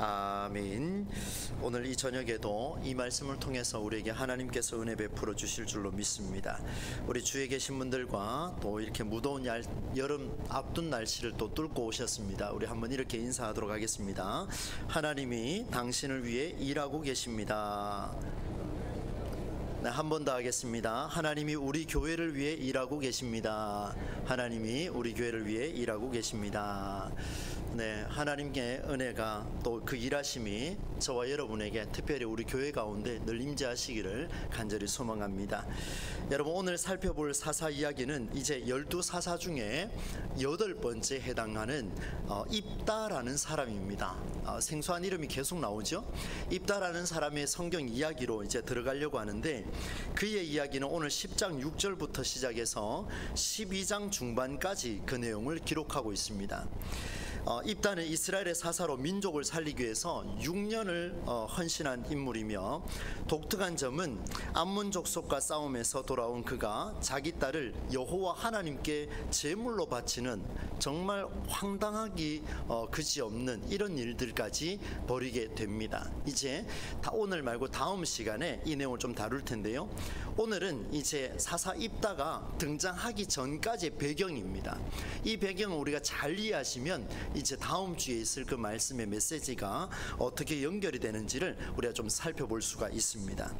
아멘. 오늘 이 저녁에도 이 말씀을 통해서 우리에게 하나님께서 은혜 베풀어 주실 줄로 믿습니다. 우리 주위에 계신 분들과 또 이렇게 무더운 여름 앞둔 날씨를 또 뚫고 오셨습니다. 우리 한번 이렇게 인사하도록 하겠습니다. 하나님이 당신을 위해 일하고 계십니다. 네, 한 번 더 하겠습니다. 하나님이 우리 교회를 위해 일하고 계십니다. 하나님이 우리 교회를 위해 일하고 계십니다. 네, 하나님께 은혜가 또 그 일하심이 저와 여러분에게 특별히 우리 교회 가운데 늘 임재하시기를 간절히 소망합니다. 여러분, 오늘 살펴볼 사사 이야기는 이제 12사사 중에 8번째 해당하는 입다라는 사람입니다. 생소한 이름이 계속 나오죠. 입다라는 사람의 성경 이야기로 이제 들어가려고 하는데, 그의 이야기는 오늘 10장 6절부터 시작해서 12장 중반까지 그 내용을 기록하고 있습니다. 입다는 이스라엘의 사사로 민족을 살리기 위해서 6년을 헌신한 인물이며, 독특한 점은 암몬 족속과 싸움에서 돌아온 그가 자기 딸을 여호와 하나님께 제물로 바치는 정말 황당하기 그지없는 이런 일들까지 벌이게 됩니다. 이제 오늘 말고 다음 시간에 이 내용을 좀 다룰 텐데요, 오늘은 이제 사사 입다가 등장하기 전까지의 배경입니다. 이 배경을 우리가 잘 이해하시면 이제 다음 주에 있을 그 말씀의 메시지가 어떻게 연결이 되는지를 우리가 좀 살펴볼 수가 있습니다.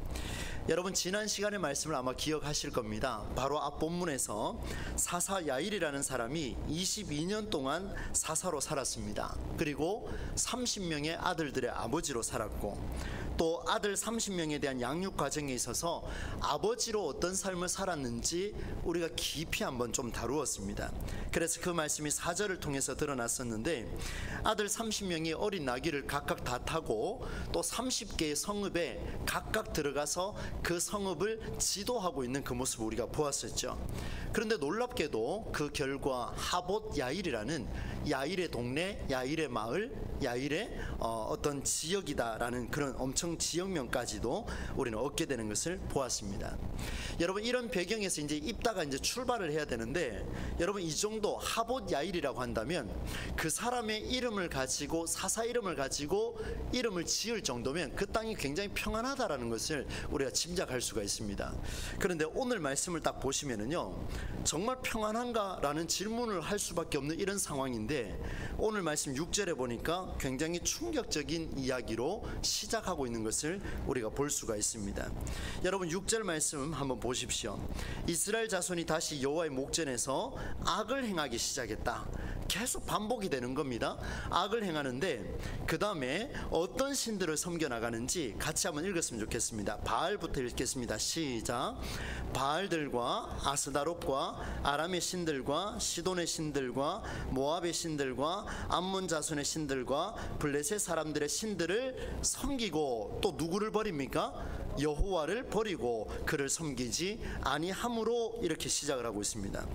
여러분, 지난 시간의 말씀을 아마 기억하실 겁니다. 바로 앞 본문에서 사사 야일이라는 사람이 22년 동안 사사로 살았습니다. 그리고 30명의 아들들의 아버지로 살았고, 또 아들 30명에 대한 양육 과정에 있어서 아버지로 어떤 삶을 살았는지 우리가 깊이 한번 좀 다루었습니다. 그래서 그 말씀이 4절을 통해서 드러났었는데, 아들 30명이 어린 나귀를 각각 다 타고 또 30개의 성읍에 각각 들어가서 그 성읍을 지도하고 있는 그 모습을 우리가 보았었죠. 그런데 놀랍게도 그 결과 하봇 야일이라는 야일의 동네, 야일의 마을, 야일의 어떤 지역이다라는 그런 엄청 지역명까지도 우리는 얻게 되는 것을 보았습니다. 여러분, 이런 배경에서 이제 입다가 이제 출발을 해야 되는데, 여러분, 이 정도 하봇 야일이라고 한다면 그 사람의 이름을 가지고, 사사 이름을 가지고 이름을 지을 정도면 그 땅이 굉장히 평안하다라는 것을 우리가 짐작할 수가 있습니다. 그런데 오늘 말씀을 딱 보시면은요, 정말 평안한가? 라는 질문을 할 수밖에 없는 이런 상황인데, 오늘 말씀 6절에 보니까 굉장히 충격적인 이야기로 시작하고 있는 것을 우리가 볼 수가 있습니다. 여러분, 6절 말씀 한번 보십시오. 이스라엘 자손이 다시 여호와의 목전에서 악을 행하기 시작했다. 계속 반복이 되는 겁니다. 악을 행하는데 그 다음에 어떤 신들을 섬겨나가는지 같이 한번 읽었으면 좋겠습니다. 바알부터 읽겠습니다. 시작. 바알들과 아스다롯과 아람의 신들과 시돈의 신들과 모압의 신들과 암몬 자손의 신들과 블레셋 사람들의 신들을 섬기고, 또 누구를 버립니까? 여호와를 버리고 그를 섬기지 아니함으로, 이렇게 시작을 하고 있습니다.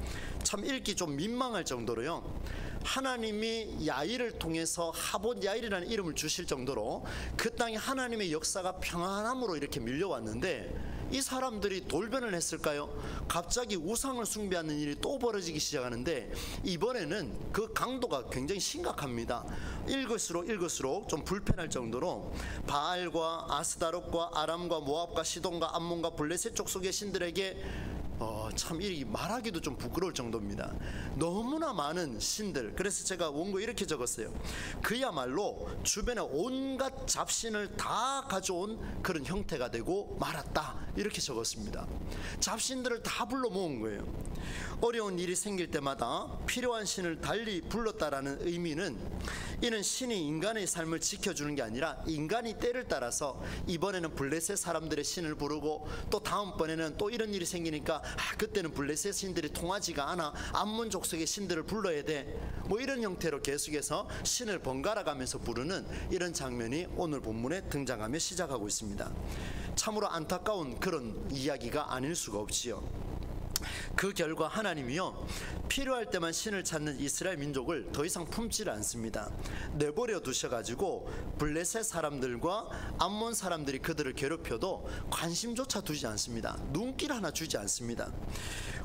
참 읽기 좀 민망할 정도로요, 하나님이 야일을 통해서 하봇 야일이라는 이름을 주실 정도로 그 땅에 하나님의 역사가 평안함으로 이렇게 밀려왔는데, 이 사람들이 돌변을 했을까요? 갑자기 우상을 숭배하는 일이 또 벌어지기 시작하는데, 이번에는 그 강도가 굉장히 심각합니다. 읽을수록 좀 불편할 정도로 바알과 아스다롯과 아람과 모압과 시돈과 암몬과 블레셋 족속의 신들에게 참 이 말하기도 좀 부끄러울 정도입니다. 너무나 많은 신들. 그래서 제가 원고에 이렇게 적었어요. 그야말로 주변에 온갖 잡신을 다 가져온 그런 형태가 되고 말았다, 이렇게 적었습니다. 잡신들을 다 불러 모은 거예요. 어려운 일이 생길 때마다 필요한 신을 달리 불렀다라는 의미는, 이는 신이 인간의 삶을 지켜주는 게 아니라 인간이 때를 따라서 이번에는 블레셋 사람들의 신을 부르고, 또 다음번에는 또 이런 일이 생기니까 그때는 블레셋 신들이 통하지가 않아, 암몬 족속의 신들을 불러야 돼, 뭐 이런 형태로 계속해서 신을 번갈아 가면서 부르는 이런 장면이 오늘 본문에 등장하며 시작하고 있습니다. 참으로 안타까운 그런 이야기가 아닐 수가 없지요. 그 결과 하나님이요, 필요할 때만 신을 찾는 이스라엘 민족을 더 이상 품지를 않습니다. 내버려 두셔가지고 블레셋 사람들과 암몬 사람들이 그들을 괴롭혀도 관심조차 두지 않습니다. 눈길 하나 주지 않습니다.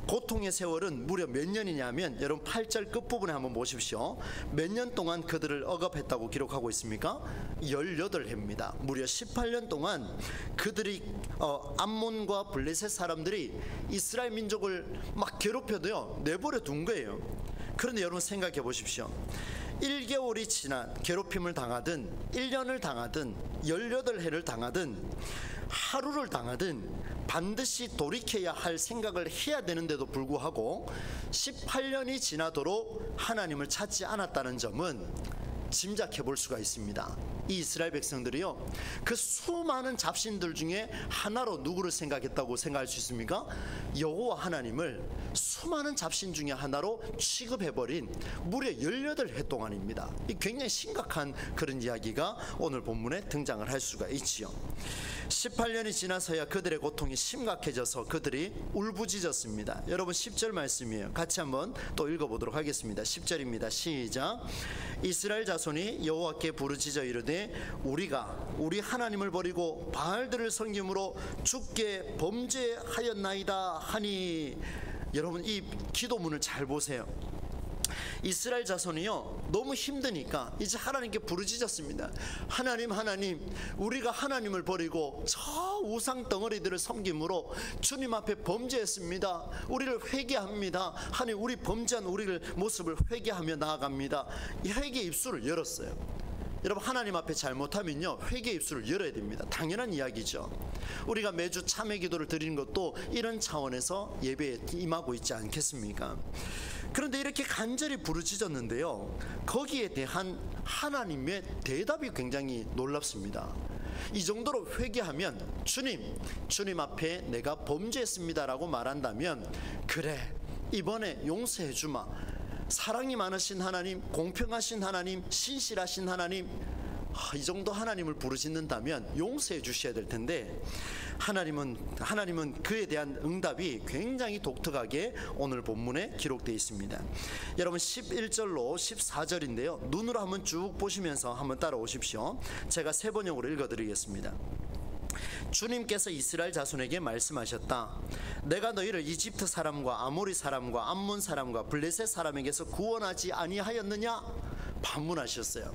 고통의 세월은 무려 몇 년이냐면 여러분 8절 끝부분에 한번 보십시오. 몇 년 동안 그들을 억압했다고 기록하고 있습니까? 18해입니다. 무려 18년 동안 그들이 암몬과 블레셋 사람들이 이스라엘 민족을 막 괴롭혀도요 내버려 둔 거예요. 그런데 여러분 생각해 보십시오. 1개월이 지난 괴롭힘을 당하든 1년을 당하든 18해를 당하든 하루를 당하든 반드시 돌이켜야 할 생각을 해야 되는데도 불구하고 18년이 지나도록 하나님을 찾지 않았다는 점은 짐작해 볼 수가 있습니다. 이 이스라엘 백성들이요 그 수많은 잡신들 중에 하나로 누구를 생각했다고 생각할 수 있습니까? 여호와 하나님을 수많은 잡신 중에 하나로 취급해버린 무려 18해 동안입니다. 이 굉장히 심각한 그런 이야기가 오늘 본문에 등장을 할 수가 있지요. 18년이 지나서야 그들의 고통이 심각해져서 그들이 울부짖었습니다. 여러분 10절 말씀이에요. 같이 한번 또 읽어보도록 하겠습니다. 10절입니다. 시작. 이스라엘 자손이 여호와께 부르짖어 이르되 우리가 우리 하나님을 버리고 바알들을 섬김으로 주께 범죄하였나이다 하니. 여러분 이 기도문을 잘 보세요. 이스라엘 자손이요 너무 힘드니까 이제 하나님께 부르짖었습니다. 하나님 우리가 하나님을 버리고 저 우상 덩어리들을 섬김으로 주님 앞에 범죄했습니다. 우리를 회개합니다. 하나님 우리 범죄한 우리를 모습을 회개하며 나아갑니다. 이 회개 입술을 열었어요. 여러분 하나님 앞에 잘못하면요 회개 입술을 열어야 됩니다. 당연한 이야기죠. 우리가 매주 참회 기도를 드리는 것도 이런 차원에서 예배에 임하고 있지 않겠습니까? 그런데 이렇게 간절히 부르짖었는데요 거기에 대한 하나님의 대답이 굉장히 놀랍습니다. 이 정도로 회개하면 주님 앞에 내가 범죄했습니다라고 말한다면 그래 이번에 용서해 주마. 사랑이 많으신 하나님, 공평하신 하나님, 신실하신 하나님, 이 정도 하나님을 부르짖는다면 용서해 주셔야 될 텐데 하나님은 그에 대한 응답이 굉장히 독특하게 오늘 본문에 기록되어 있습니다. 여러분 11절로 14절인데요 눈으로 한번 쭉 보시면서 한번 따라오십시오. 제가 세 번역으로 읽어드리겠습니다. 주님께서 이스라엘 자손에게 말씀하셨다. 내가 너희를 이집트 사람과 아모리 사람과 암몬 사람과 블레셋 사람에게서 구원하지 아니하였느냐? 반문하셨어요.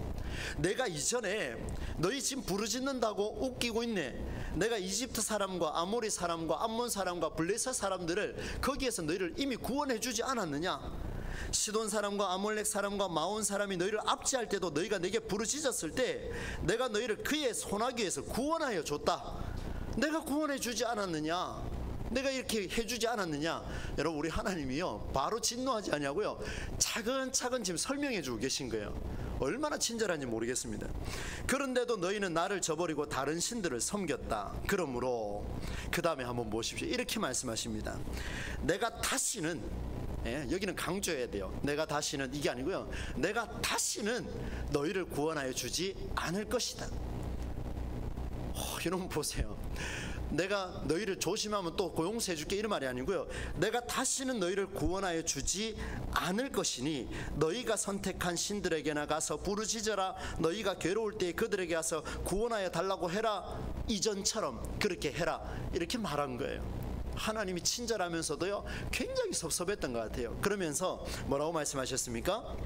내가 이전에 너희 지금 부르짖는다고 웃기고 있네. 내가 이집트 사람과 아모리 사람과 암몬 사람과 블레셋 사람들을 거기에서 너희를 이미 구원해 주지 않았느냐? 시돈 사람과 아몰렉 사람과 마온 사람이 너희를 압제할 때도 너희가 내게 부르짖었을 때 내가 너희를 그의 손아귀에서 구원하여 줬다. 내가 구원해 주지 않았느냐? 내가 이렇게 해주지 않았느냐? 여러분 우리 하나님이요 바로 진노하지 아니하고요 차근차근 지금 설명해 주고 계신 거예요. 얼마나 친절한지 모르겠습니다. 그런데도 너희는 나를 저버리고 다른 신들을 섬겼다. 그러므로 그 다음에 한번 보십시오. 이렇게 말씀하십니다. 내가 다시는 여기는 강조해야 돼요. 내가 다시는 이게 아니고요 내가 다시는 너희를 구원하여 주지 않을 것이다. 여러분 보세요. 내가 너희를 조심하면 또 고용서해 줄게 이런 말이 아니고요 내가 다시는 너희를 구원하여 주지 않을 것이니 너희가 선택한 신들에게나 가서 부르짖어라. 너희가 괴로울 때 그들에게 가서 구원하여 달라고 해라. 이전처럼 그렇게 해라. 이렇게 말한 거예요. 하나님이 친절하면서도요 굉장히 섭섭했던 것 같아요. 그러면서 뭐라고 말씀하셨습니까?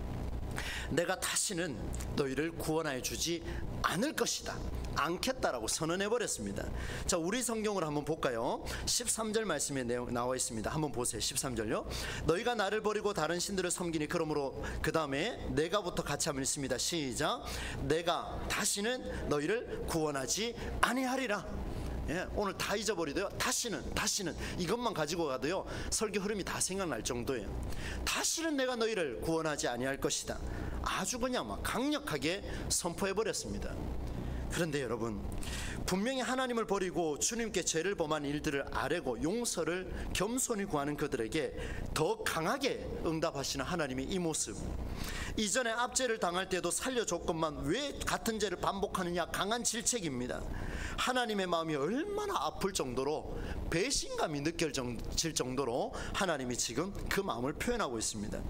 내가 다시는 너희를 구원하여 주지 않을 것이다. 않겠다라고 선언해 버렸습니다. 자 우리 성경으로 한번 볼까요? 13절 말씀에 나와 있습니다. 한번 보세요. 13절요. 너희가 나를 버리고 다른 신들을 섬기니 그러므로 그 다음에 내가부터 같이 한번 읽습니다. 시작. 내가 다시는 너희를 구원하지 아니하리라. 오늘 다 잊어버리도요 다시는 이것만 가지고 가도요 설교 흐름이 다 생각날 정도예요. 다시는 내가 너희를 구원하지 아니할 것이다. 아주 그냥 막 강력하게 선포해 버렸습니다. 그런데 여러분 분명히 하나님을 버리고 주님께 죄를 범한 일들을 아뢰고 용서를 겸손히 구하는 그들에게 더 강하게 응답하시는 하나님의 이 모습, 이전에 압제를 당할 때도 살려줬건만 왜 같은 죄를 반복하느냐 강한 질책입니다. 하나님의 마음이 얼마나 아플 정도로 배신감이 느껴질 정도로 하나님이 지금 그 마음을 표현하고 있습니다.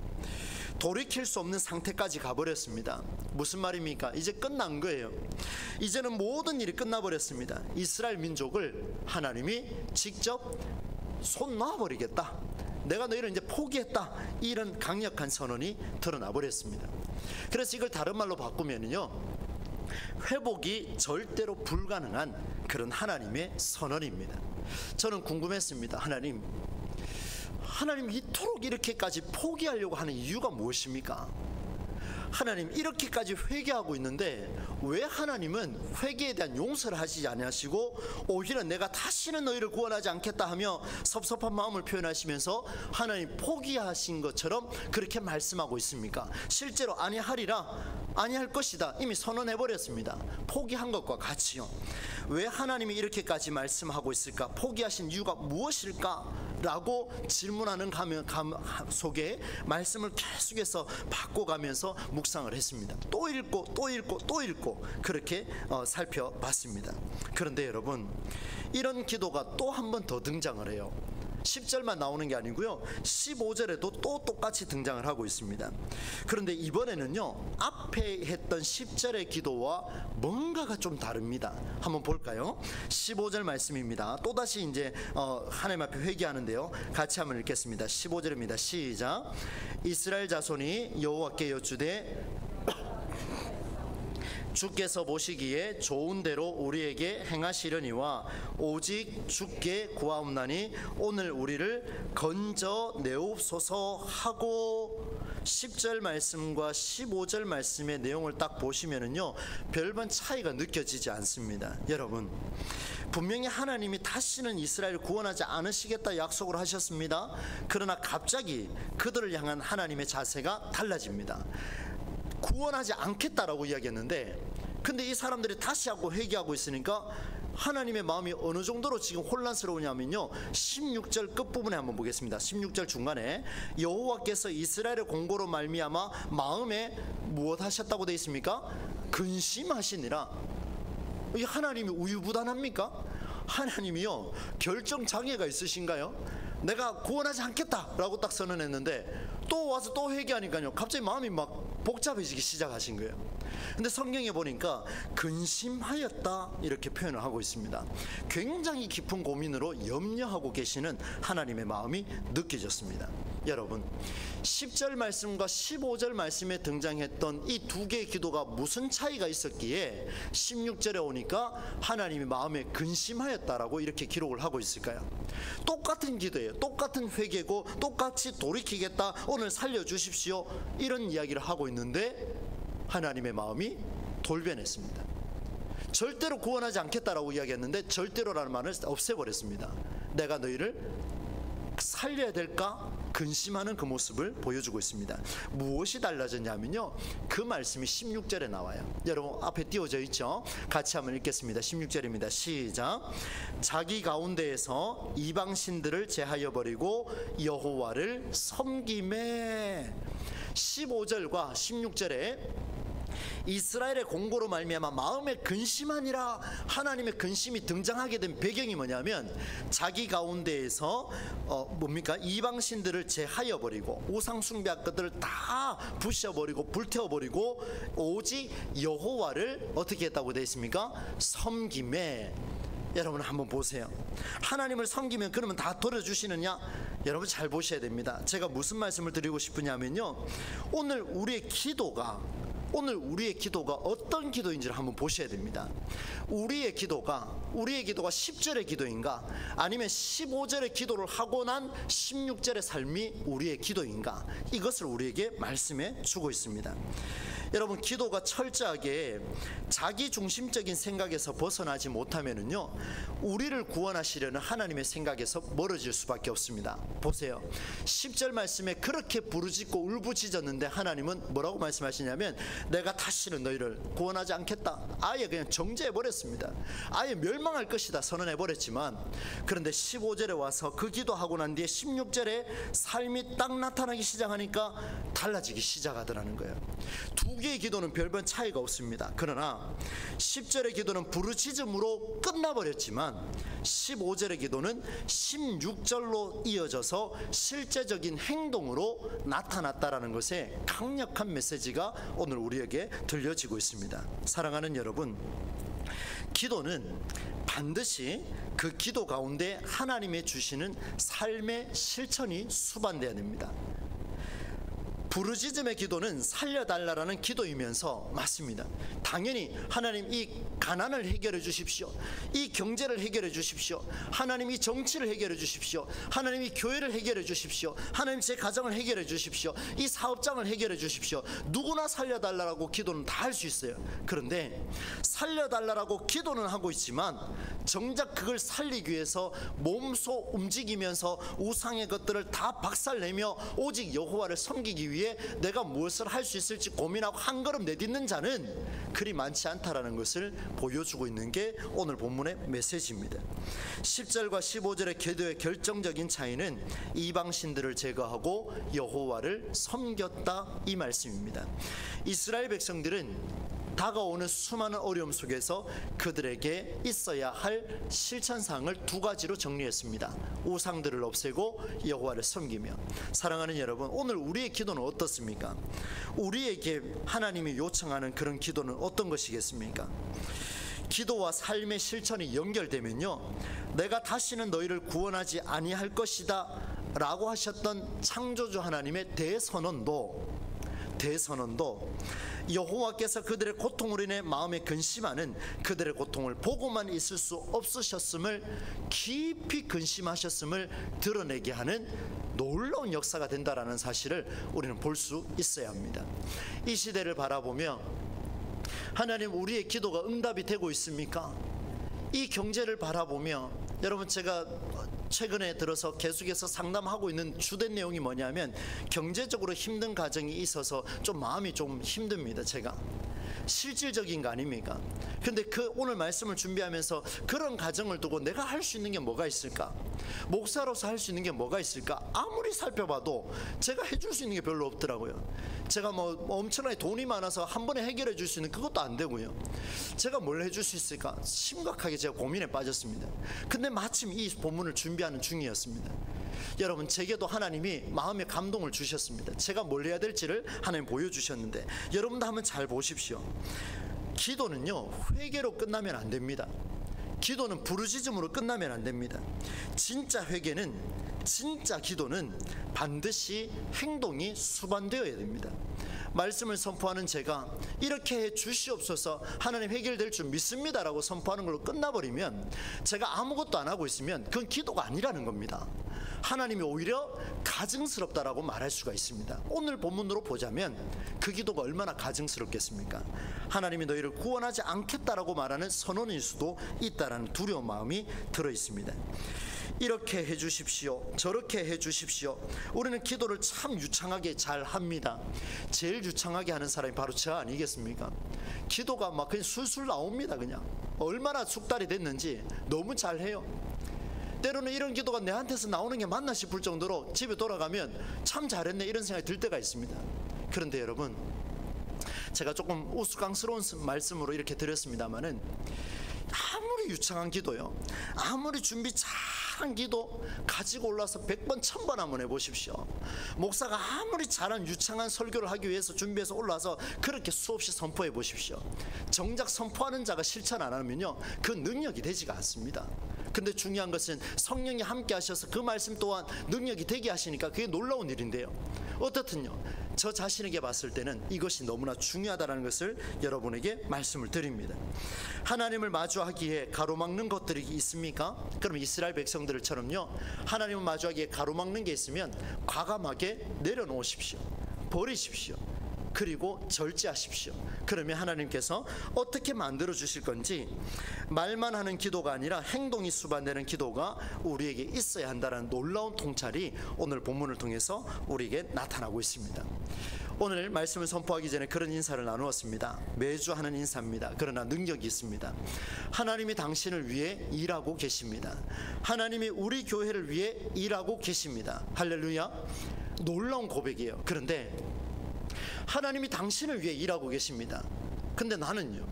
돌이킬 수 없는 상태까지 가버렸습니다. 무슨 말입니까? 이제 끝난 거예요. 이제는 모든 일이 끝나버렸습니다. 이스라엘 민족을 하나님이 직접 손 놔버리겠다. 내가 너희를 이제 포기했다, 이런 강력한 선언이 드러나 버렸습니다. 그래서 이걸 다른 말로 바꾸면요, 회복이 절대로 불가능한 그런 하나님의 선언입니다. 저는 궁금했습니다. 하나님 이토록 이렇게까지 포기하려고 하는 이유가 무엇입니까? 하나님 이렇게까지 회개하고 있는데 왜 하나님은 회개에 대한 용서를 하시지 않으시고 오히려 내가 다시는 너희를 구원하지 않겠다 하며 섭섭한 마음을 표현하시면서 하나님 포기하신 것처럼 그렇게 말씀하고 있습니까? 실제로 아니할 것이다 이미 선언해버렸습니다. 포기한 것과 같이요. 왜 하나님이 이렇게까지 말씀하고 있을까? 포기하신 이유가 무엇일까? 라고 질문하는 속에 말씀을 계속해서 바꿔가면서 묵상을 했습니다. 또 읽고 그렇게 살펴봤습니다. 그런데 여러분, 이런 기도가 또 한 번 더 등장을 해요. 10절만 나오는 게 아니고요, 15절에도 또 똑같이 등장을 하고 있습니다. 그런데 이번에는요, 앞에 했던 10절의 기도와 뭔가가 좀 다릅니다. 한번 볼까요? 15절 말씀입니다. 또다시 이제 하나님 앞에 회개하는데요, 같이 한번 읽겠습니다. 15절입니다. 시작. 이스라엘 자손이 여호와께 여쭈되 주께서 보시기에 좋은 대로 우리에게 행하시려니와 오직 주께 구하옵나니 오늘 우리를 건져 내옵소서 하고, 10절 말씀과 15절 말씀의 내용을 딱 보시면은요, 별반 차이가 느껴지지 않습니다. 여러분, 분명히 하나님이 다시는 이스라엘을 구원하지 않으시겠다 약속을 하셨습니다. 그러나 갑자기 그들을 향한 하나님의 자세가 달라집니다. 구원하지 않겠다라고 이야기했는데, 근데 이 사람들이 다시 하고 회개하고 있으니까 하나님의 마음이 어느 정도로 지금 혼란스러우냐면요, 16절 끝부분에 한번 보겠습니다. 16절 중간에 여호와께서 이스라엘의 공고로 말미암아 마음에 무엇 하셨다고 되어 있습니까? 근심하시니라. 이 하나님이 우유부단합니까? 하나님이요, 결정장애가 있으신가요? 내가 구원하지 않겠다라고 딱 선언했는데 또 와서 또 회개하니까요, 갑자기 마음이 막 복잡해지기 시작하신 거예요. 근데 성경에 보니까 근심하였다 이렇게 표현을 하고 있습니다. 굉장히 깊은 고민으로 염려하고 계시는 하나님의 마음이 느껴졌습니다. 여러분, 10절 말씀과 15절 말씀에 등장했던 이 두 개의 기도가 무슨 차이가 있었기에 16절에 오니까 하나님이 마음에 근심하였다라고 이렇게 기록을 하고 있을까요? 똑같은 기도예요. 똑같은 회개고 똑같이 돌이키겠다, 오늘 살려주십시오, 이런 이야기를 하고 있는데 하나님의 마음이 돌변했습니다. 절대로 구원하지 않겠다라고 이야기했는데 절대로라는 말을 없애버렸습니다. 내가 너희를 살려야 될까 근심하는 그 모습을 보여주고 있습니다. 무엇이 달라졌냐면요, 그 말씀이 16절에 나와요. 여러분 앞에 띄워져 있죠? 같이 한번 읽겠습니다. 16절입니다. 시작. 자기 가운데에서 이방신들을 제하여 버리고 여호와를 섬기매. 15절과 16절에 이스라엘의 공고로 말미암아 마음에 근심하니라, 하나님의 근심이 등장하게 된 배경이 뭐냐면, 자기 가운데에서 이방신들을 제하여 버리고 우상 숭배한 것들을 다 부셔버리고 불태워버리고 오직 여호와를 어떻게 했다고 되어 있습니까? 섬김에. 여러분 한번 보세요. 하나님을 섬기면 그러면 다 돌려주시느냐? 여러분 잘 보셔야 됩니다. 제가 무슨 말씀을 드리고 싶으냐면요, 오늘 우리의 기도가 어떤 기도인지를 한번 보셔야 됩니다. 우리의 기도가 10절의 기도인가, 아니면 15절의 기도를 하고 난 16절의 삶이 우리의 기도인가, 이것을 우리에게 말씀해 주고 있습니다. 여러분, 기도가 철저하게 자기 중심적인 생각에서 벗어나지 못하면은요, 우리를 구원하시려는 하나님의 생각에서 멀어질 수밖에 없습니다. 보세요. 10절 말씀에 그렇게 부르짖고 울부짖었는데 하나님은 뭐라고 말씀하시냐면, 내가 다시는 너희를 구원하지 않겠다, 아예 그냥 정죄해버렸습니다. 아예 멸망할 것이다 선언해버렸지만, 그런데 15절에 와서 그 기도하고 난 뒤에 16절에 삶이 딱 나타나기 시작하니까 달라지기 시작하더라는 거예요. 두 개의 기도는 별반 차이가 없습니다. 그러나 10절의 기도는 부르짖음으로 끝나버렸지만 15절의 기도는 16절로 이어져서 실제적인 행동으로 나타났다라는 것에 강력한 메시지가 오늘 우리에게 들려지고 있습니다. 사랑하는 여러분, 기도는 반드시 그 기도 가운데 하나님의 주시는 삶의 실천이 수반돼야 됩니다. 부르짖음의 기도는 살려달라는 기도이면서 맞습니다. 당연히 하나님 이 가난을 해결해 주십시오. 이 경제를 해결해 주십시오. 하나님 이 정치를 해결해 주십시오. 하나님 이 교회를 해결해 주십시오. 하나님 제 가정을 해결해 주십시오. 이 사업장을 해결해 주십시오. 누구나 살려달라고 기도는 다 할 수 있어요. 그런데 살려달라고 기도는 하고 있지만 정작 그걸 살리기 위해서 몸소 움직이면서 우상의 것들을 다 박살내며 오직 여호와를 섬기기 위해 내가 무엇을 할 수 있을지 고민하고 한 걸음 내딛는 자는 그리 많지 않다라는 것을 보여주고 있는 게 오늘 본문의 메시지입니다. 10절과 15절의 기도의 결정적인 차이는 이방신들을 제거하고 여호와를 섬겼다 이 말씀입니다. 이스라엘 백성들은 다가오는 수많은 어려움 속에서 그들에게 있어야 할 실천사항을 두 가지로 정리했습니다. 우상들을 없애고 여호와를 섬기며. 사랑하는 여러분, 오늘 우리의 기도는 어떻습니까? 우리에게 하나님이 요청하는 그런 기도는 어떤 것이겠습니까? 기도와 삶의 실천이 연결되면요, 내가 다시는 너희를 구원하지 아니할 것이다 라고 하셨던 창조주 하나님의 대선언도 여호와께서 그들의 고통으로 인해 마음에 근심하는 그들의 고통을 보고만 있을 수 없으셨음을, 깊이 근심하셨음을 드러내게 하는 놀라운 역사가 된다라는 사실을 우리는 볼 수 있어야 합니다. 이 시대를 바라보며 하나님, 우리의 기도가 응답이 되고 있습니까? 이 경제를 바라보며 여러분, 제가 최근에 들어서 계속해서 상담하고 있는 주된 내용이 뭐냐면 경제적으로 힘든 가정이 있어서 좀 마음이 좀 힘듭니다. 제가 실질적인 거 아닙니까? 근데 그 오늘 말씀을 준비하면서 그런 가정을 두고 내가 할 수 있는 게 뭐가 있을까? 목사로서 할 수 있는 게 뭐가 있을까? 아무리 살펴봐도 제가 해줄 수 있는 게 별로 없더라고요. 제가 뭐 엄청나게 돈이 많아서 한 번에 해결해 줄 수 있는 그것도 안 되고요. 제가 뭘 해줄 수 있을까? 심각하게 제가 고민에 빠졌습니다. 근데 마침 이 본문을 준비하는 중이었습니다. 여러분, 제게도 하나님이 마음의 감동을 주셨습니다. 제가 뭘 해야 될지를 하나님 보여주셨는데 여러분도 한번 잘 보십시오. 기도는요, 회개로 끝나면 안 됩니다. 기도는 부르짖음으로 끝나면 안 됩니다. 진짜 회개는, 진짜 기도는 반드시 행동이 수반되어야 됩니다. 말씀을 선포하는 제가 이렇게 해 주시옵소서, 하나님 해결될 줄 믿습니다 라고 선포하는 걸로 끝나버리면, 제가 아무것도 안 하고 있으면 그건 기도가 아니라는 겁니다. 하나님이 오히려 가증스럽다라고 말할 수가 있습니다. 오늘 본문으로 보자면 그 기도가 얼마나 가증스럽겠습니까? 하나님이 너희를 구원하지 않겠다라고 말하는 선언일 수도 있다라는 두려운 마음이 들어 있습니다. 이렇게 해주십시오, 저렇게 해주십시오. 우리는 기도를 참 유창하게 잘 합니다. 제일 유창하게 하는 사람이 바로 저 아니겠습니까? 기도가 막 그냥 술술 나옵니다. 그냥 얼마나 숙달이 됐는지 너무 잘해요. 때로는 이런 기도가 내한테서 나오는 게 맞나 싶을 정도로 집에 돌아가면 참 잘했네 이런 생각이 들 때가 있습니다. 그런데 여러분, 제가 조금 우스꽝스러운 말씀으로 이렇게 드렸습니다마는 아무리 유창한 기도요, 아무리 준비 잘한 기도 가지고 올라서 100번 1000번 한번 해보십시오. 목사가 아무리 잘한 유창한 설교를 하기 위해서 준비해서 올라서 그렇게 수없이 선포해 보십시오. 정작 선포하는 자가 실천 안 하면요, 그 능력이 되지가 않습니다. 근데 중요한 것은 성령이 함께 하셔서 그 말씀 또한 능력이 되게 하시니까 그게 놀라운 일인데요, 어떻든요, 저 자신에게 봤을 때는 이것이 너무나 중요하다는 것을 여러분에게 말씀을 드립니다. 하나님을 마주하기에 가로막는 것들이 있습니까? 그럼 이스라엘 백성들처럼요, 하나님을 마주하기에 가로막는 게 있으면 과감하게 내려놓으십시오. 버리십시오. 그리고 절제하십시오. 그러면 하나님께서 어떻게 만들어 주실 건지, 말만 하는 기도가 아니라 행동이 수반되는 기도가 우리에게 있어야 한다는 놀라운 통찰이 오늘 본문을 통해서 우리에게 나타나고 있습니다. 오늘 말씀을 선포하기 전에 그런 인사를 나누었습니다. 매주 하는 인사입니다. 그러나 능력이 있습니다. 하나님이 당신을 위해 일하고 계십니다. 하나님이 우리 교회를 위해 일하고 계십니다. 할렐루야. 놀라운 고백이에요. 그런데 하나님이 당신을 위해 일하고 계십니다. 근데 나는요,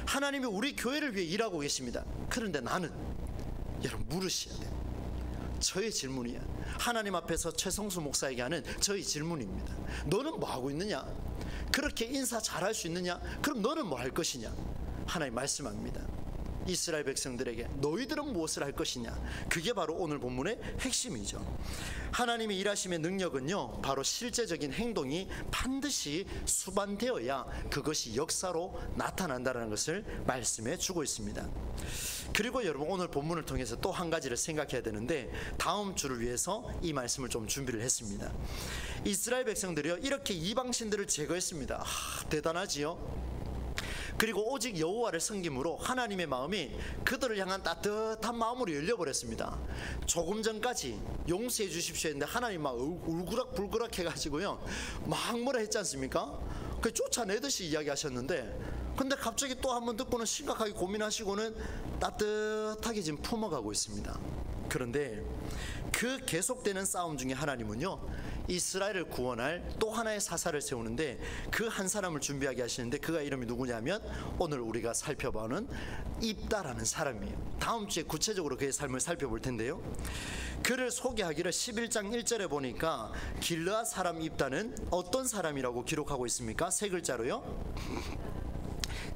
하나님이 우리 교회를 위해 일하고 계십니다. 그런데 나는, 여러분 물으셔야 돼요. 저의 질문이야. 하나님 앞에서 최성수 목사에게 하는 저의 질문입니다. 너는 뭐 하고 있느냐? 그렇게 인사 잘할 수 있느냐? 그럼 너는 뭐 할 것이냐? 하나님 말씀합니다. 이스라엘 백성들에게 너희들은 무엇을 할 것이냐. 그게 바로 오늘 본문의 핵심이죠. 하나님의 일하심의 능력은요, 바로 실제적인 행동이 반드시 수반되어야 그것이 역사로 나타난다는 것을 말씀해 주고 있습니다. 그리고 여러분, 오늘 본문을 통해서 또 한 가지를 생각해야 되는데, 다음 주를 위해서 이 말씀을 좀 준비를 했습니다. 이스라엘 백성들이요, 이렇게 이방신들을 제거했습니다. 대단하지요. 그리고 오직 여호와를 섬김으로 하나님의 마음이 그들을 향한 따뜻한 마음으로 열려버렸습니다. 조금 전까지 용서해 주십시오 했는데 하나님 막 울그락불그락 해가지고요, 막 뭐라 했지 않습니까? 그 쫓아내듯이 이야기하셨는데, 근데 갑자기 또 한 번 듣고는 심각하게 고민하시고는 따뜻하게 지금 품어가고 있습니다. 그런데 그 계속되는 싸움 중에 하나님은요, 이스라엘을 구원할 또 하나의 사사를 세우는데 그 한 사람을 준비하게 하시는데, 그가 이름이 누구냐면 오늘 우리가 살펴보는 입다라는 사람이에요. 다음 주에 구체적으로 그의 삶을 살펴볼 텐데요, 그를 소개하기를 11장 1절에 보니까 길르앗 사람 입다는 어떤 사람이라고 기록하고 있습니까? 세 글자로요,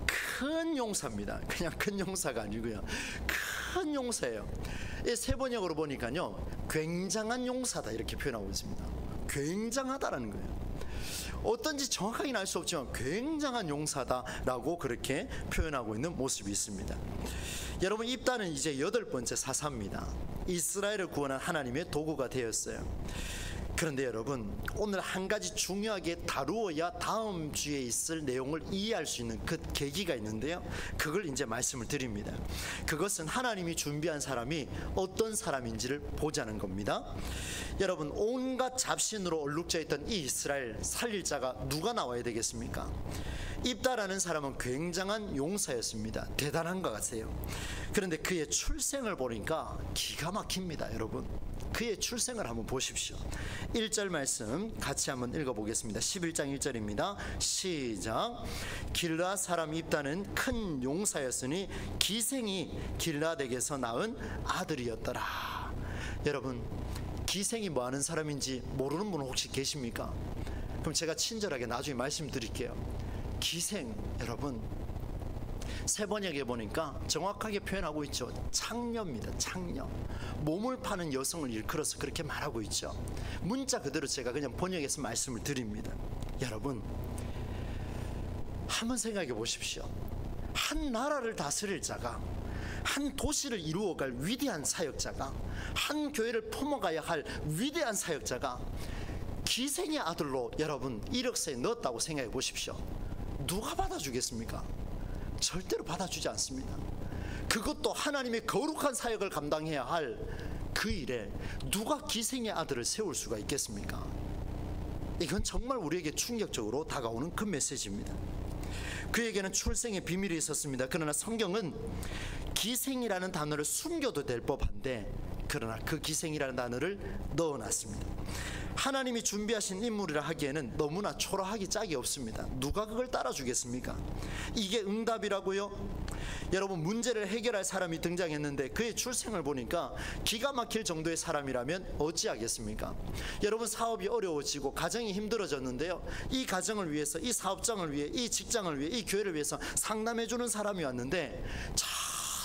큰 용사입니다. 그냥 큰 용사가 아니고요, 큰 용사예요. 세 번역으로 보니까요, 굉장한 용사다 이렇게 표현하고 있습니다. 굉장하다라는 거예요. 어떤지 정확하게는 알 수 없지만 굉장한 용사다라고 그렇게 표현하고 있는 모습이 있습니다. 여러분, 입다는 이제 8번째 사사입니다. 이스라엘을 구원한 하나님의 도구가 되었어요. 그런데 여러분, 오늘 한 가지 중요하게 다루어야 다음 주에 있을 내용을 이해할 수 있는 그 계기가 있는데요, 그걸 이제 말씀을 드립니다. 그것은 하나님이 준비한 사람이 어떤 사람인지를 보자는 겁니다. 여러분, 온갖 잡신으로 얼룩져 있던 이 이스라엘 살릴 자가 누가 나와야 되겠습니까? 입다라는 사람은 굉장한 용사였습니다. 대단한 것 같아요. 그런데 그의 출생을 보니까 기가 막힙니다. 여러분, 그의 출생을 한번 보십시오. 1절 말씀 같이 한번 읽어보겠습니다. 11장 1절입니다. 시작. 길르앗 사람 입다는 큰 용사였으니 기생이 길르앗에게서 낳은 아들이었더라. 여러분, 기생이 뭐 하는 사람인지 모르는 분 혹시 계십니까? 그럼 제가 친절하게 나중에 말씀드릴게요. 기생, 여러분, 세 번역에 보니까 정확하게 표현하고 있죠. 창녀입니다. 창녀. 몸을 파는 여성을 일컬어서 그렇게 말하고 있죠. 문자 그대로 제가 그냥 번역해서 말씀을 드립니다. 여러분, 한번 생각해 보십시오. 한 나라를 다스릴 자가, 한 도시를 이루어갈 위대한 사역자가, 한 교회를 품어가야 할 위대한 사역자가 기생의 아들로 여러분 이력서에 넣었다고 생각해 보십시오. 누가 받아주겠습니까? 절대로 받아주지 않습니다. 그것도 하나님의 거룩한 사역을 감당해야 할 그 일에 누가 기생의 아들을 세울 수가 있겠습니까? 이건 정말 우리에게 충격적으로 다가오는 그 메시지입니다. 그에게는 출생의 비밀이 있었습니다. 그러나 성경은 기생이라는 단어를 숨겨도 될 법한데, 그러나 그 기생이라는 단어를 넣어놨습니다. 하나님이 준비하신 인물이라 하기에는 너무나 초라하기 짝이 없습니다. 누가 그걸 따라주겠습니까? 이게 응답이라고요? 여러분, 문제를 해결할 사람이 등장했는데 그의 출생을 보니까 기가 막힐 정도의 사람이라면 어찌하겠습니까? 여러분, 사업이 어려워지고 가정이 힘들어졌는데요, 이 가정을 위해서, 이 사업장을 위해, 이 직장을 위해, 이 교회를 위해서 상담해주는 사람이 왔는데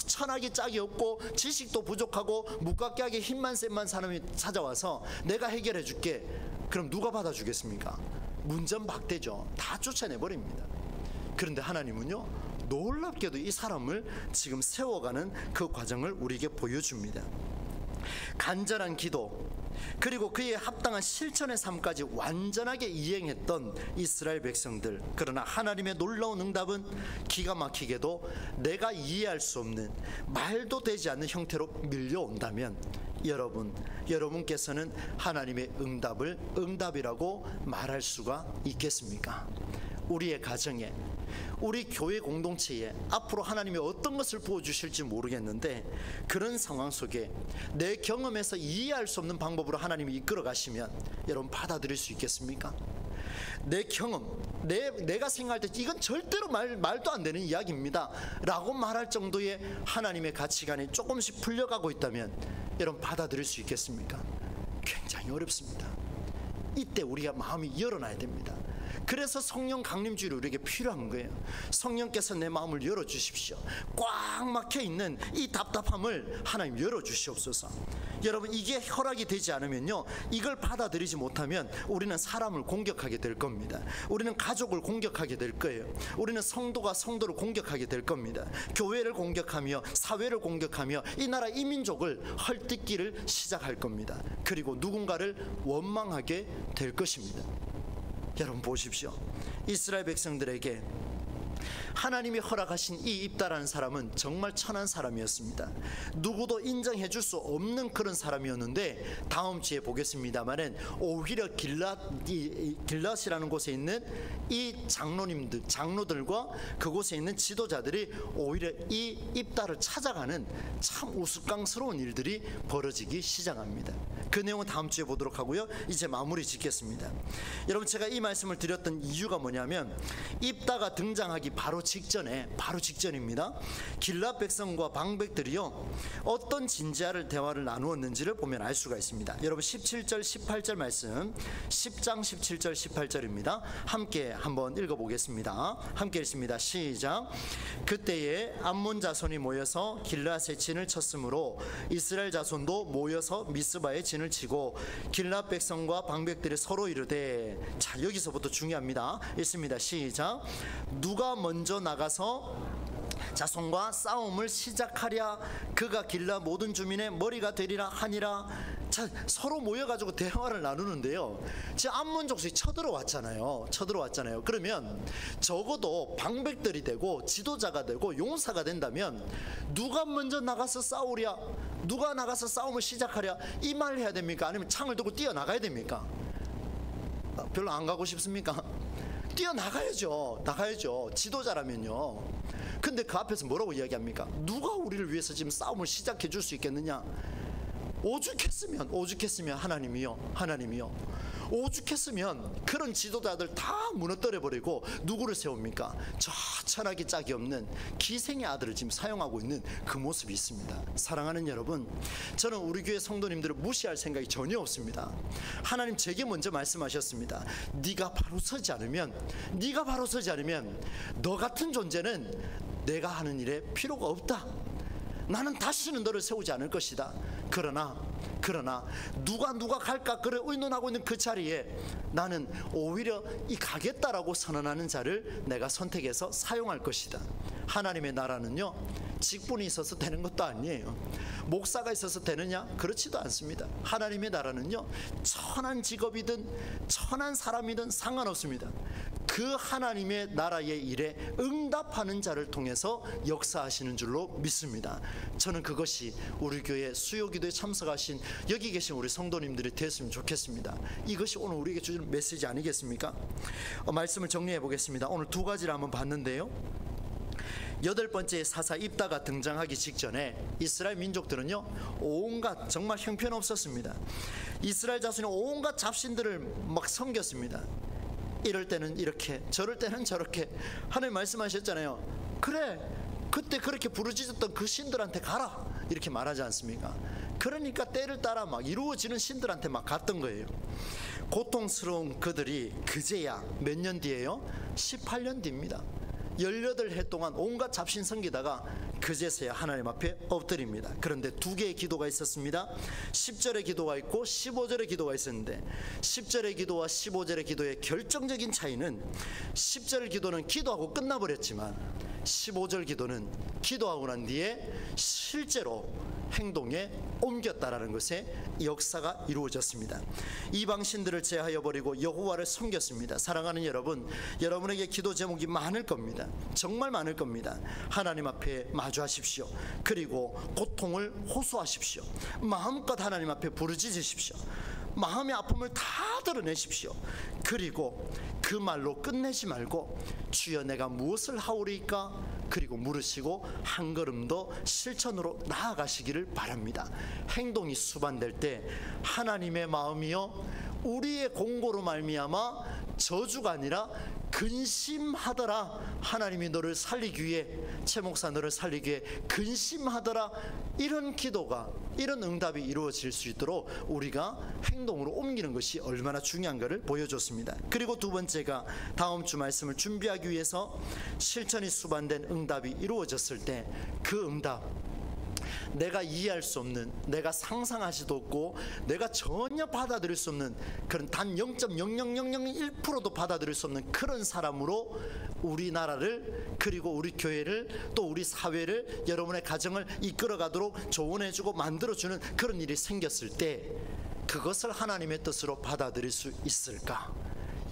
천하게 짝이 없고 지식도 부족하고 무깎하게 힘만 센만 사람이 찾아와서 내가 해결해 줄게. 그럼 누가 받아주겠습니까? 문전박대죠. 다 쫓아내버립니다. 그런데 하나님은요, 놀랍게도 이 사람을 지금 세워가는 그 과정을 우리에게 보여줍니다. 간절한 기도, 그리고 그에 합당한 실천의 삶까지 완전하게 이행했던 이스라엘 백성들. 그러나 하나님의 놀라운 응답은 기가 막히게도 내가 이해할 수 없는, 말도 되지 않는 형태로 밀려온다면 여러분께서는 하나님의 응답을 응답이라고 말할 수가 있겠습니까? 우리의 가정에, 우리 교회 공동체에 앞으로 하나님이 어떤 것을 부어주실지 모르겠는데, 그런 상황 속에 내 경험에서 이해할 수 없는 방법으로 하나님이 이끌어 가시면 여러분 받아들일 수 있겠습니까? 내 경험, 내가 생각할 때 이건 절대로 말도 안 되는 이야기입니다 라고 말할 정도의 하나님의 가치관이 조금씩 풀려가고 있다면 여러분 받아들일 수 있겠습니까? 굉장히 어렵습니다. 이때 우리가 마음이 열어놔야 됩니다. 그래서 성령 강림주일이 우리에게 필요한 거예요. 성령께서 내 마음을 열어주십시오. 꽉 막혀있는 이 답답함을 하나님 열어주시옵소서. 여러분, 이게 허락이 되지 않으면요, 이걸 받아들이지 못하면 우리는 사람을 공격하게 될 겁니다. 우리는 가족을 공격하게 될 거예요. 우리는 성도가 성도를 공격하게 될 겁니다. 교회를 공격하며 사회를 공격하며 이 나라 이 민족을 헐뜯기를 시작할 겁니다. 그리고 누군가를 원망하게 될 것입니다. 여러분 보십시오. 이스라엘 백성들에게 하나님이 허락하신 이 입다라는 사람은 정말 천한 사람이었습니다. 누구도 인정해 줄 수 없는 그런 사람이었는데, 다음 주에 보겠습니다만은 오히려 길랏이라는 곳에 있는 이 장로들과 그곳에 있는 지도자들이 오히려 이 입다를 찾아가는 참 우스꽝스러운 일들이 벌어지기 시작합니다. 그 내용은 다음 주에 보도록 하고요, 이제 마무리 짓겠습니다. 여러분, 제가 이 말씀을 드렸던 이유가 뭐냐면, 입다가 등장하기 바로 직전입니다. 길랏 백성과 방백들이요, 어떤 진지한 대화를 나누었는지를 보면 알 수가 있습니다. 여러분, 17절 18절 말씀, 10장 17절 18절입니다. 함께 한번 읽어보겠습니다. 함께 읽습니다. 시작. 그때에 암몬 자손이 모여서 길랏에 진을 쳤으므로 이스라엘 자손도 모여서 미스바에 진을 치고 길랏 백성과 방백들이 서로 이르되, 자, 여기서부터 중요합니다. 읽습니다. 시작. 누가 먼저 나가서 자손과 싸움을 시작하랴. 그가 길랏 모든 주민의 머리가 되리라 하니라. 자, 서로 모여가지고 대화를 나누는데요, 지금 암몬 족속이 쳐들어왔잖아요. 그러면 적어도 방백들이 되고 지도자가 되고 용사가 된다면 누가 먼저 나가서 싸우랴, 누가 나가서 싸움을 시작하랴, 이 말 해야 됩니까? 아니면 창을 들고 뛰어나가야 됩니까? 별로 안 가고 싶습니까? 뛰어나가야죠. 지도자라면요. 근데 그 앞에서 뭐라고 이야기합니까? 누가 우리를 위해서 지금 싸움을 시작해 줄 수 있겠느냐? 오죽했으면 하나님이요. 오죽했으면 그런 지도자들 다 무너뜨려 버리고 누구를 세웁니까? 저 천하기 짝이 없는 기생의 아들을 지금 사용하고 있는 그 모습이 있습니다. 사랑하는 여러분, 저는 우리 교회 성도님들을 무시할 생각이 전혀 없습니다. 하나님 제게 먼저 말씀하셨습니다. 네가 바로 서지 않으면 너 같은 존재는 내가 하는 일에 필요가 없다. 나는 다시는 너를 세우지 않을 것이다. 그러나 누가 갈까 그래 의논하고 있는 그 자리에 나는 오히려 이 가겠다라고 선언하는 자를 내가 선택해서 사용할 것이다. 하나님의 나라는요, 직분이 있어서 되는 것도 아니에요. 목사가 있어서 되느냐? 그렇지도 않습니다. 하나님의 나라는요, 천한 직업이든 천한 사람이든 상관없습니다. 그 하나님의 나라의 일에 응답하는 자를 통해서 역사하시는 줄로 믿습니다. 저는 그것이 우리 교회 수요기도에 참석하신 여기 계신 우리 성도님들이 됐으면 좋겠습니다. 이것이 오늘 우리에게 주는 메시지 아니겠습니까? 말씀을 정리해 보겠습니다. 오늘 두 가지를 한번 봤는데요, 8번째 사사 입다가 등장하기 직전에 이스라엘 민족들은요, 온갖 정말 형편없었습니다. 이스라엘 자손이 온갖 잡신들을 막 섬겼습니다. 이럴 때는 이렇게, 저럴 때는 저렇게. 하나님 말씀하셨잖아요. 그래, 그때 그렇게 부르짖었던 그 신들한테 가라, 이렇게 말하지 않습니까? 그러니까 때를 따라 막 이루어지는 신들한테 막 갔던 거예요. 고통스러운 그들이 그제야 몇 년 뒤에요? 18년 뒤입니다. 18해 동안 온갖 잡신 섬기다가 그제서야 하나님 앞에 엎드립니다. 그런데 두 개의 기도가 있었습니다. 10절의 기도가 있고 15절의 기도가 있었는데, 10절의 기도와 15절의 기도의 결정적인 차이는, 10절 기도는 기도하고 끝나버렸지만 15절 기도는 기도하고 난 뒤에 실제로 행동에 옮겼다라는 것의 역사가 이루어졌습니다. 이방신들을 제하여 버리고 여호와를 섬겼습니다. 사랑하는 여러분, 여러분에게 기도 제목이 많을 겁니다. 정말 많을 겁니다. 하나님 앞에 마주하십시오. 그리고 고통을 호소하십시오. 마음껏 하나님 앞에 부르짖으십시오. 마음의 아픔을 다 드러내십시오. 그리고 그 말로 끝내지 말고 주여 내가 무엇을 하오리까? 그리고 물으시고 한 걸음 더 실천으로 나아가시기를 바랍니다. 행동이 수반될 때 하나님의 마음이요, 우리의 공고로 말미암아 저주가 아니라 근심하더라. 하나님이 너를 살리기 위해, 최 목사 너를 살리기 위해 근심하더라. 이런 기도가, 이런 응답이 이루어질 수 있도록 우리가 행동으로 옮기는 것이 얼마나 중요한가를 보여줬습니다. 그리고 두 번째가 다음 주 말씀을 준비하기 위해서 실천이 수반된 응답이 이루어졌을 때 그 응답, 내가 이해할 수 없는, 내가 상상하지도 없고 내가 전혀 받아들일 수 없는 그런 단 0.00001%도 받아들일 수 없는 그런 사람으로 우리나라를, 그리고 우리 교회를, 또 우리 사회를, 여러분의 가정을 이끌어가도록 조언해주고 만들어주는 그런 일이 생겼을 때 그것을 하나님의 뜻으로 받아들일 수 있을까?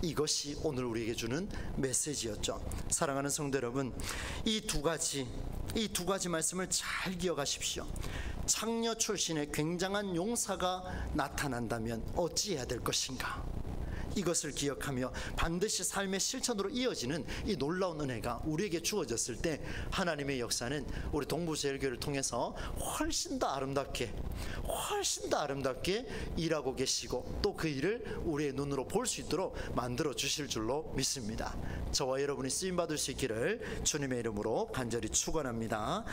이것이 오늘 우리에게 주는 메시지였죠. 사랑하는 성도 여러분, 이 두 가지 말씀을 잘 기억하십시오. 창녀 출신의 굉장한 용사가 나타난다면 어찌해야 될 것인가? 이것을 기억하며 반드시 삶의 실천으로 이어지는 이 놀라운 은혜가 우리에게 주어졌을 때 하나님의 역사는 우리 동부제일교회를 통해서 훨씬 더 아름답게 일하고 계시고 또 그 일을 우리의 눈으로 볼 수 있도록 만들어 주실 줄로 믿습니다. 저와 여러분이 쓰임받을 수 있기를 주님의 이름으로 간절히 축원합니다.